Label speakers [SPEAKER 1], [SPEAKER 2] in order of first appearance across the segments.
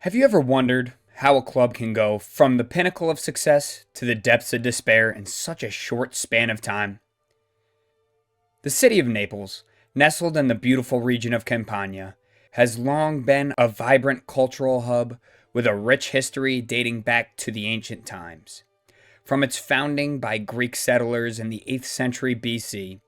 [SPEAKER 1] Have you ever wondered how a club can go from the pinnacle of success to the depths of despair in such a short span of time? The city of Naples, nestled in the beautiful region of Campania, has long been a vibrant cultural hub with a rich history dating back to the ancient times. From its founding by Greek settlers in the 8th century BC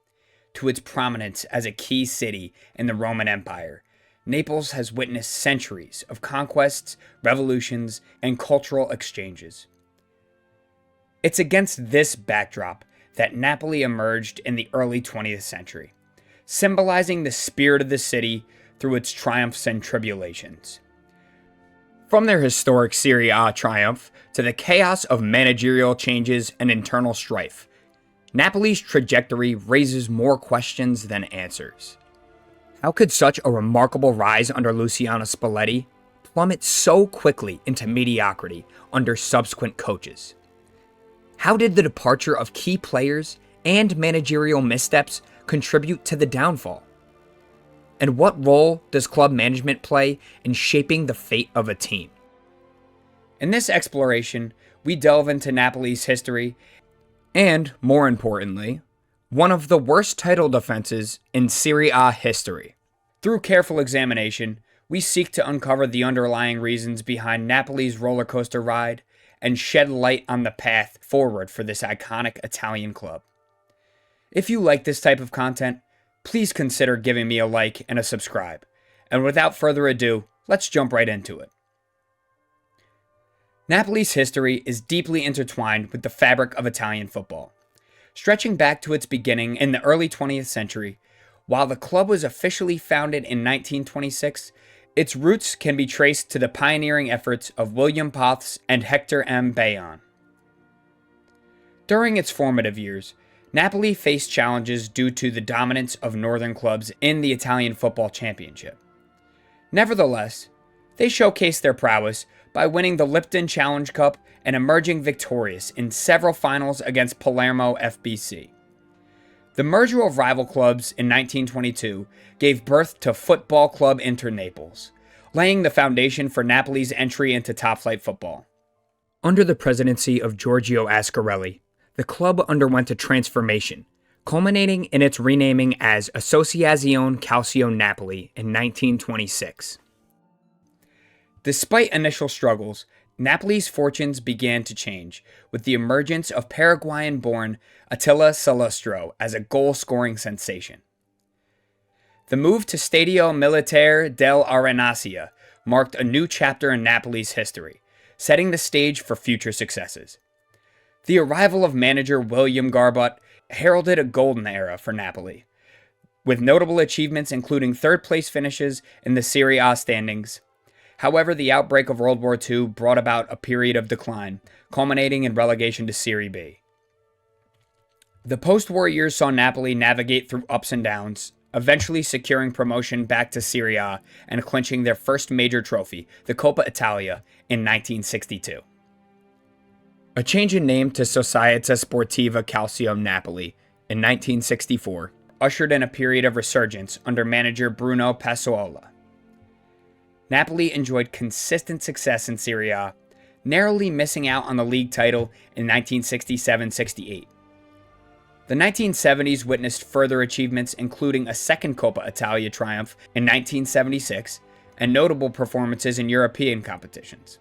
[SPEAKER 1] to its prominence as a key city in the Roman Empire, Naples has witnessed centuries of conquests, revolutions, and cultural exchanges. It's against this backdrop that Napoli emerged in the early 20th century, symbolizing the spirit of the city through its triumphs and tribulations. From their historic Serie A triumph to the chaos of managerial changes and internal strife, Napoli's trajectory raises more questions than answers. How could such a remarkable rise under Luciano Spalletti plummet so quickly into mediocrity under subsequent coaches? How did the departure of key players and managerial missteps contribute to the downfall? And what role does club management play in shaping the fate of a team? In this exploration, we delve into Napoli's history and, more importantly, one of the worst title defenses in Serie A history. Through careful examination, we seek to uncover the underlying reasons behind Napoli's rollercoaster ride and shed light on the path forward for this iconic Italian club. If you like this type of content, please consider giving me a like and a subscribe. And without further ado, let's jump right into it. Napoli's history is deeply intertwined with the fabric of Italian football. Stretching back to its beginning in the early 20th century, while the club was officially founded in 1926, its roots can be traced to the pioneering efforts of William Poths and Hector M. Bayon. During its formative years, Napoli faced challenges due to the dominance of northern clubs in the Italian Football Championship. Nevertheless, they showcased their prowess by winning the Lipton Challenge Cup and emerging victorious in several finals against Palermo FBC. The merger of rival clubs in 1922 gave birth to Football Club Inter Naples, laying the foundation for Napoli's entry into top-flight football. Under the presidency of Giorgio Ascarelli, the club underwent a transformation, culminating in its renaming as Associazione Calcio Napoli in 1926. Despite initial struggles, Napoli's fortunes began to change with the emergence of Paraguayan-born Attila Salustro as a goal-scoring sensation. The move to Stadio Militare dell'Arenacea marked a new chapter in Napoli's history, setting the stage for future successes. The arrival of manager William Garbut heralded a golden era for Napoli, with notable achievements including third-place finishes in the Serie A standings. However, the outbreak of World War II brought about a period of decline, culminating in relegation to Serie B. The post-war years saw Napoli navigate through ups and downs, eventually securing promotion back to Serie A and clinching their first major trophy, the Coppa Italia, in 1962. A change in name to Società Sportiva Calcio Napoli in 1964 ushered in a period of resurgence under manager Bruno Passola. Napoli enjoyed consistent success in Serie A, narrowly missing out on the league title in 1967-68. The 1970s witnessed further achievements including a second Coppa Italia triumph in 1976 and notable performances in European competitions.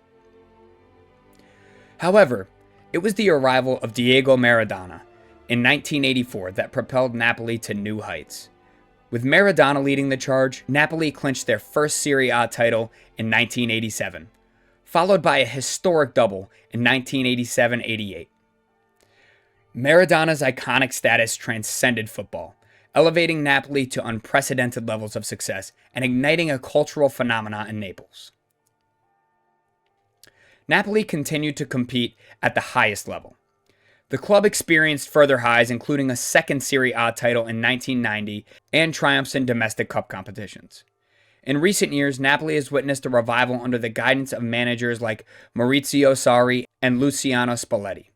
[SPEAKER 1] However, it was the arrival of Diego Maradona in 1984 that propelled Napoli to new heights. With Maradona leading the charge, Napoli clinched their first Serie A title in 1987, followed by a historic double in 1987-88. Maradona's iconic status transcended football, elevating Napoli to unprecedented levels of success and igniting a cultural phenomenon in Naples. Napoli continued to compete at the highest level. The club experienced further highs, including a second Serie A title in 1990 and triumphs in domestic cup competitions. In recent years, Napoli has witnessed a revival under the guidance of managers like Maurizio Sarri and Luciano Spalletti.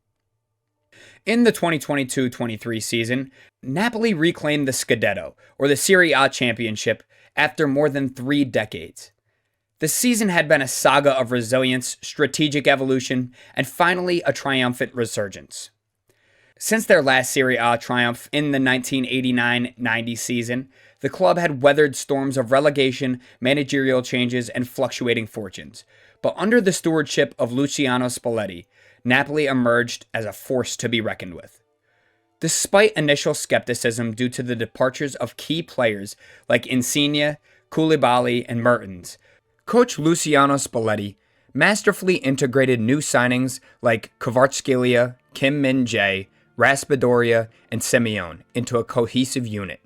[SPEAKER 1] In the 2022-23 season, Napoli reclaimed the Scudetto, or the Serie A championship, after more than 3 decades. The season had been a saga of resilience, strategic evolution, and finally a triumphant resurgence. Since their last Serie A triumph in the 1989-90 season, the club had weathered storms of relegation, managerial changes, and fluctuating fortunes. But under the stewardship of Luciano Spalletti, Napoli emerged as a force to be reckoned with. Despite initial skepticism due to the departures of key players like Insigne, Koulibaly, and Mertens, coach Luciano Spalletti masterfully integrated new signings like Kvaratskhelia, Kim Min-jae, Raspadori, and Simeone into a cohesive unit.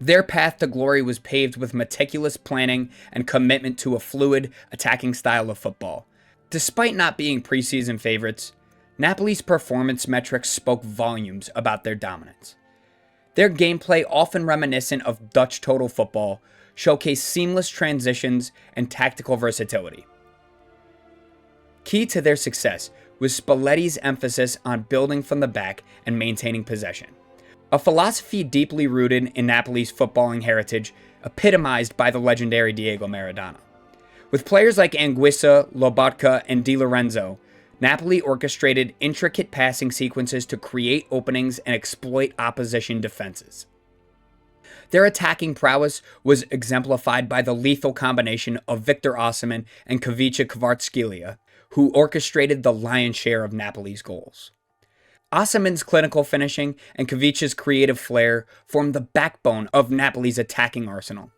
[SPEAKER 1] Their path to glory was paved with meticulous planning and commitment to a fluid, attacking style of football. Despite not being preseason favorites, Napoli's performance metrics spoke volumes about their dominance. Their gameplay, often reminiscent of Dutch total football, showcased seamless transitions and tactical versatility. Key to their success was Spalletti's emphasis on building from the back and maintaining possession, a philosophy deeply rooted in Napoli's footballing heritage, epitomized by the legendary Diego Maradona. With players like Anguissa, Lobotka, and Di Lorenzo, Napoli orchestrated intricate passing sequences to create openings and exploit opposition defenses. Their attacking prowess was exemplified by the lethal combination of Victor Osimhen and Ivica Kvaratskhelia, who orchestrated the lion's share of Napoli's goals. Osimhen's clinical finishing and Ivica's creative flair formed the backbone of Napoli's attacking arsenal.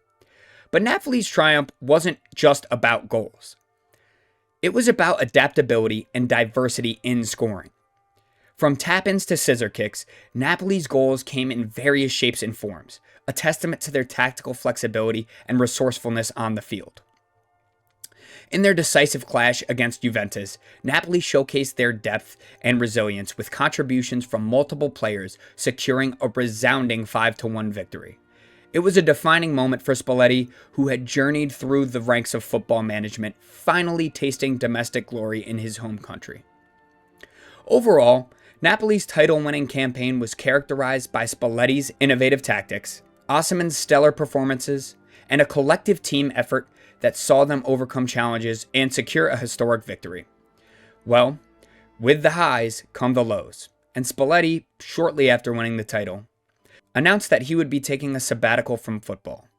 [SPEAKER 1] But Napoli's triumph wasn't just about goals. It was about adaptability and diversity in scoring. From tap-ins to scissor kicks, Napoli's goals came in various shapes and forms, a testament to their tactical flexibility and resourcefulness on the field. In their decisive clash against Juventus, Napoli showcased their depth and resilience with contributions from multiple players securing a resounding 5-1 victory. It was a defining moment for Spalletti, who had journeyed through the ranks of football management, finally tasting domestic glory in his home country. Overall, Napoli's title-winning campaign was characterized by Spalletti's innovative tactics, Osimhen's stellar performances, and a collective team effort that saw them overcome challenges and secure a historic victory. Well, with the highs come the lows, and Spalletti, shortly after winning the title, announced that he would be taking a sabbatical from football.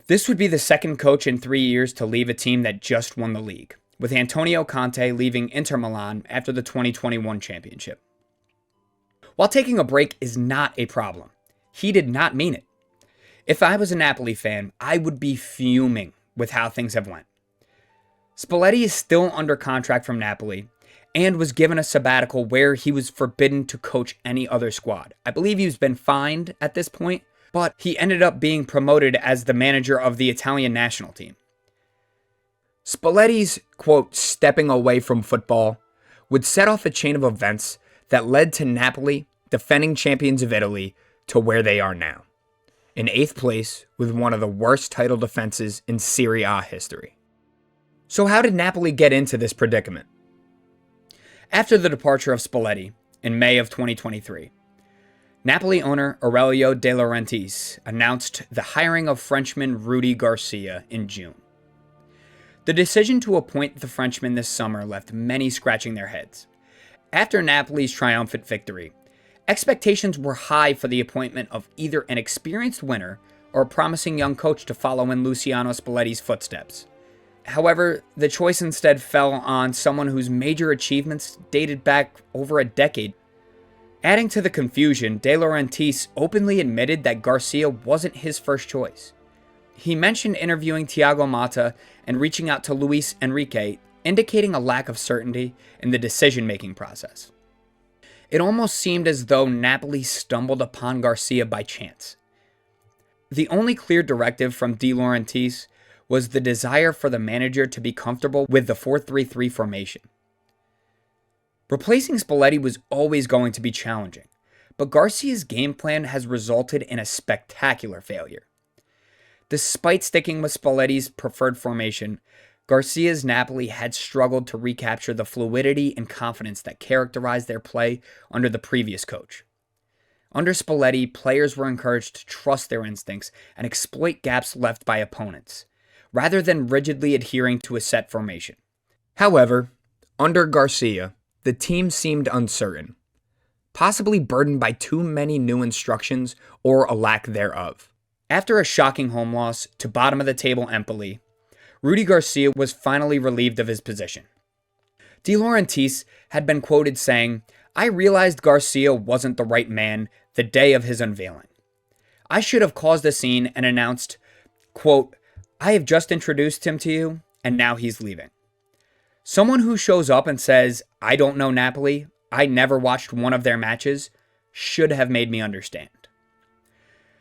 [SPEAKER 1] This would be the second coach in 3 years to leave a team that just won the league, with Antonio Conte leaving Inter Milan after the 2021 championship. While taking a break is not a problem, he did not mean it. If I was a Napoli fan, I would be fuming with how things have went. Spalletti is still under contract from Napoli and was given a sabbatical where he was forbidden to coach any other squad. I believe he's been fined at this point, but he ended up being promoted as the manager of the Italian national team. Spalletti's, quote, stepping away from football would set off a chain of events that led to Napoli, defending champions of Italy, to where they are now, in 8th place with one of the worst title defenses in Serie A history. So how did Napoli get into this predicament? After the departure of Spalletti in May of 2023, Napoli owner Aurelio De Laurentiis announced the hiring of Frenchman Rudy Garcia in June. The decision to appoint the Frenchman this summer left many scratching their heads. After Napoli's triumphant victory, expectations were high for the appointment of either an experienced winner or a promising young coach to follow in Luciano Spalletti's footsteps. However, the choice instead fell on someone whose major achievements dated back over a decade. Adding to the confusion, De Laurentiis openly admitted that Garcia wasn't his first choice. He mentioned interviewing Thiago Motta and reaching out to Luis Enrique, indicating a lack of certainty in the decision-making process. It almost seemed as though Napoli stumbled upon Garcia by chance. The only clear directive from De Laurentiis was the desire for the manager to be comfortable with the 4-3-3 formation. Replacing Spalletti was always going to be challenging, but Garcia's game plan has resulted in a spectacular failure. Despite sticking with Spalletti's preferred formation, Garcia's Napoli had struggled to recapture the fluidity and confidence that characterized their play under the previous coach. Under Spalletti, players were encouraged to trust their instincts and exploit gaps left by opponents. rather than rigidly adhering to a set formation. However, under Garcia, the team seemed uncertain, possibly burdened by too many new instructions or a lack thereof. After a shocking home loss to bottom-of-the-table Empoli, Rudy Garcia was finally relieved of his position. De Laurentiis had been quoted saying, "I realized Garcia wasn't the right man the day of his unveiling. I should have caused a scene and announced, quote, I have just introduced him to you, and now he's leaving. Someone who shows up and says, I don't know Napoli, I never watched one of their matches, should have made me understand."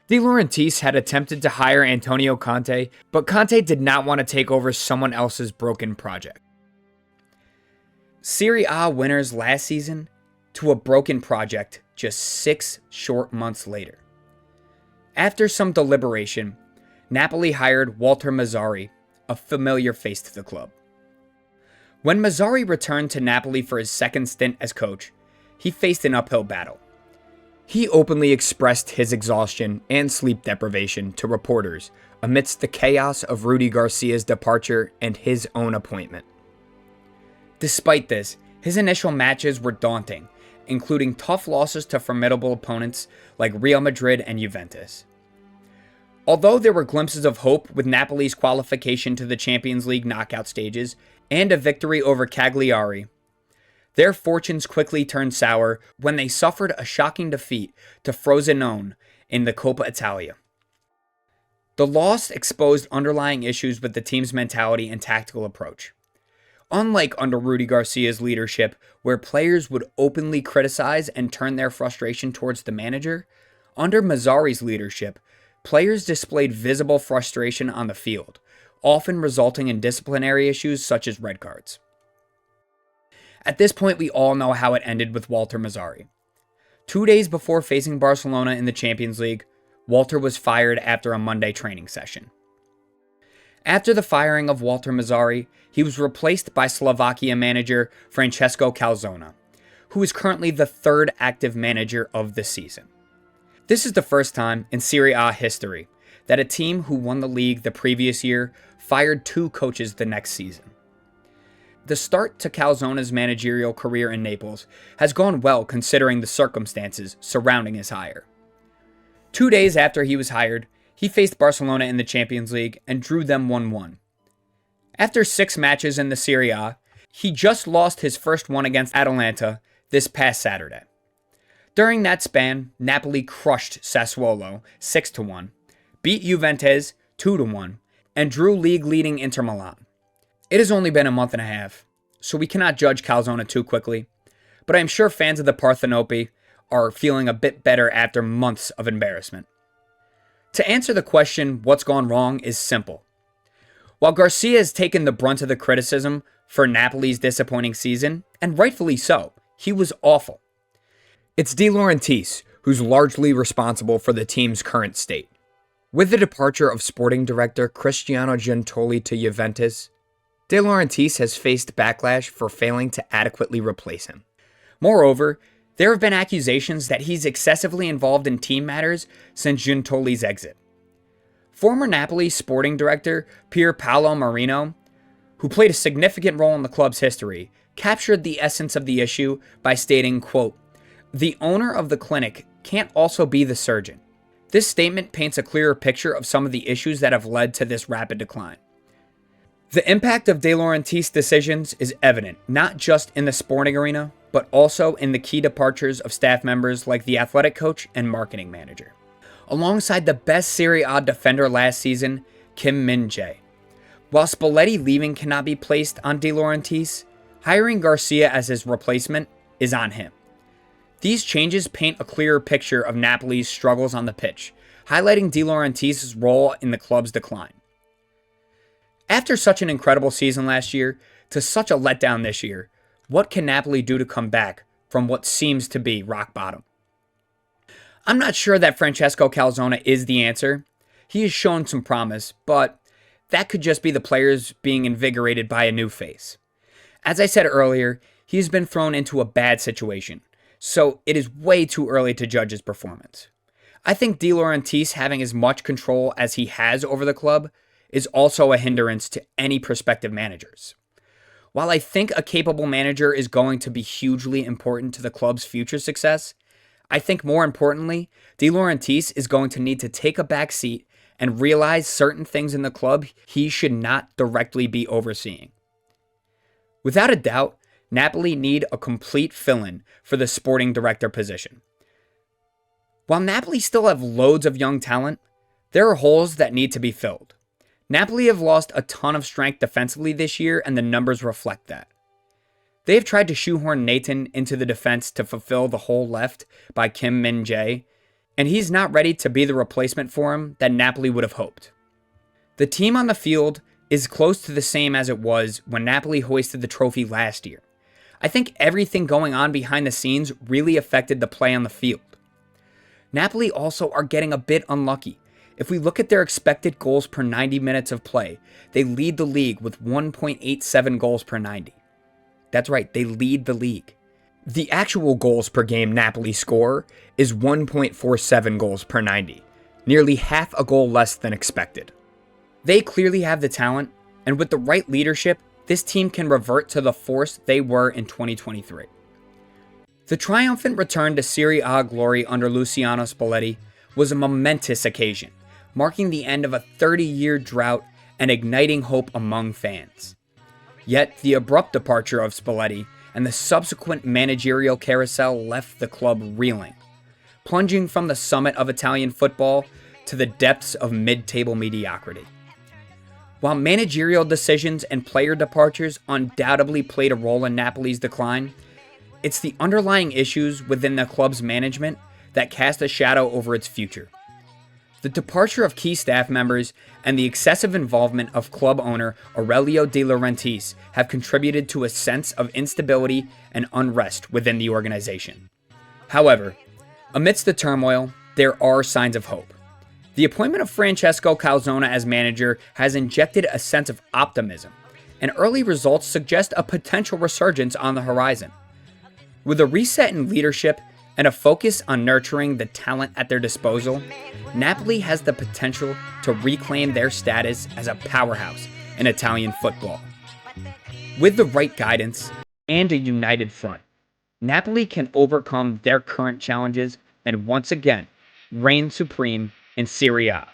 [SPEAKER 1] De Laurentiis had attempted to hire Antonio Conte, but Conte did not want to take over someone else's broken project. Serie A winners last season to a broken project just 6 short months later. After some deliberation, Napoli hired Walter Mazzarri, a familiar face to the club. When Mazzarri returned to Napoli for his second stint as coach, he faced an uphill battle. He openly expressed his exhaustion and sleep deprivation to reporters amidst the chaos of Rudy Garcia's departure and his own appointment. Despite this, his initial matches were daunting, including tough losses to formidable opponents like Real Madrid and Juventus. Although there were glimpses of hope with Napoli's qualification to the Champions League knockout stages and a victory over Cagliari, their fortunes quickly turned sour when they suffered a shocking defeat to Frosinone in the Coppa Italia. The loss exposed underlying issues with the team's mentality and tactical approach. Unlike under Rudy Garcia's leadership, where players would openly criticize and turn their frustration towards the manager, under Mazzarri's leadership, players displayed visible frustration on the field, often resulting in disciplinary issues such as red cards. At this point, we all know how it ended with Walter Mazzarri. 2 days before facing Barcelona in the Champions League, Walter was fired after a Monday training session. After the firing of Walter Mazzarri, he was replaced by Slovakia manager Francesco Calzona, who is currently the third active manager of the season. This is the first time in Serie A history that a team who won the league the previous year fired 2 coaches the next season. The start to Calzona's managerial career in Naples has gone well considering the circumstances surrounding his hire. 2 days after he was hired, he faced Barcelona in the Champions League and drew them 1-1. After 6 matches in the Serie A, he just lost his first one against Atalanta this past Saturday. During that span, Napoli crushed Sassuolo 6-1, beat Juventus 2-1, and drew league-leading Inter Milan. It has only been a month and a half, so we cannot judge Calzona too quickly, but I am sure fans of the Parthenope are feeling a bit better after months of embarrassment. To answer the question, what's gone wrong, is simple. While Garcia has taken the brunt of the criticism for Napoli's disappointing season, and rightfully so, he was awful. It's De Laurentiis who's largely responsible for the team's current state. With the departure of sporting director Cristiano Giuntoli to Juventus, De Laurentiis has faced backlash for failing to adequately replace him. Moreover, there have been accusations that he's excessively involved in team matters since Giuntoli's exit. Former Napoli sporting director Pier Paolo Marino, who played a significant role in the club's history, captured the essence of the issue by stating, quote, "The owner of the clinic can't also be the surgeon." This statement paints a clearer picture of some of the issues that have led to this rapid decline. The impact of De Laurentiis' decisions is evident, not just in the sporting arena, but also in the key departures of staff members like the athletic coach and marketing manager. Alongside the best Serie A defender last season, Kim Min-jae. While Spalletti leaving cannot be placed on De Laurentiis, hiring Garcia as his replacement is on him. These changes paint a clearer picture of Napoli's struggles on the pitch, highlighting De Laurentiis' role in the club's decline. After such an incredible season last year to such a letdown this year, what can Napoli do to come back from what seems to be rock bottom? I'm not sure that Francesco Calzona is the answer. He has shown some promise, but that could just be the players being invigorated by a new face. As I said earlier, he has been thrown into a bad situation, so it is way too early to judge his performance. I think De Laurentiis having as much control as he has over the club is also a hindrance to any prospective managers. While I think a capable manager is going to be hugely important to the club's future success, I think more importantly, De Laurentiis is going to need to take a back seat and realize certain things in the club he should not directly be overseeing. Without a doubt, Napoli need a complete fill-in for the sporting director position. While Napoli still have loads of young talent, there are holes that need to be filled. Napoli have lost a ton of strength defensively this year, and the numbers reflect that. They have tried to shoehorn Nathan into the defense to fulfill the hole left by Kim Min-jae, and he's not ready to be the replacement for him that Napoli would have hoped. The team on the field is close to the same as it was when Napoli hoisted the trophy last year. I think everything going on behind the scenes really affected the play on the field. Napoli also are getting a bit unlucky. If we look at their expected goals per 90 minutes of play, they lead the league with 1.87 goals per 90. That's right, they lead the league. The actual goals per game Napoli score is 1.47 goals per 90, nearly half a goal less than expected. They clearly have the talent, and with the right leadership, this team can revert to the force they were in 2023. The triumphant return to Serie A glory under Luciano Spalletti was a momentous occasion, marking the end of a 30-year drought and igniting hope among fans. Yet, the abrupt departure of Spalletti and the subsequent managerial carousel left the club reeling, plunging from the summit of Italian football to the depths of mid-table mediocrity. While managerial decisions and player departures undoubtedly played a role in Napoli's decline, it's the underlying issues within the club's management that cast a shadow over its future. The departure of key staff members and the excessive involvement of club owner Aurelio De Laurentiis have contributed to a sense of instability and unrest within the organization. However, amidst the turmoil, there are signs of hope. The appointment of Francesco Calzona as manager has injected a sense of optimism, and early results suggest a potential resurgence on the horizon. With a reset in leadership and a focus on nurturing the talent at their disposal, Napoli has the potential to reclaim their status as a powerhouse in Italian football. With the right guidance and a united front, Napoli can overcome their current challenges and once again reign supreme in Serie A.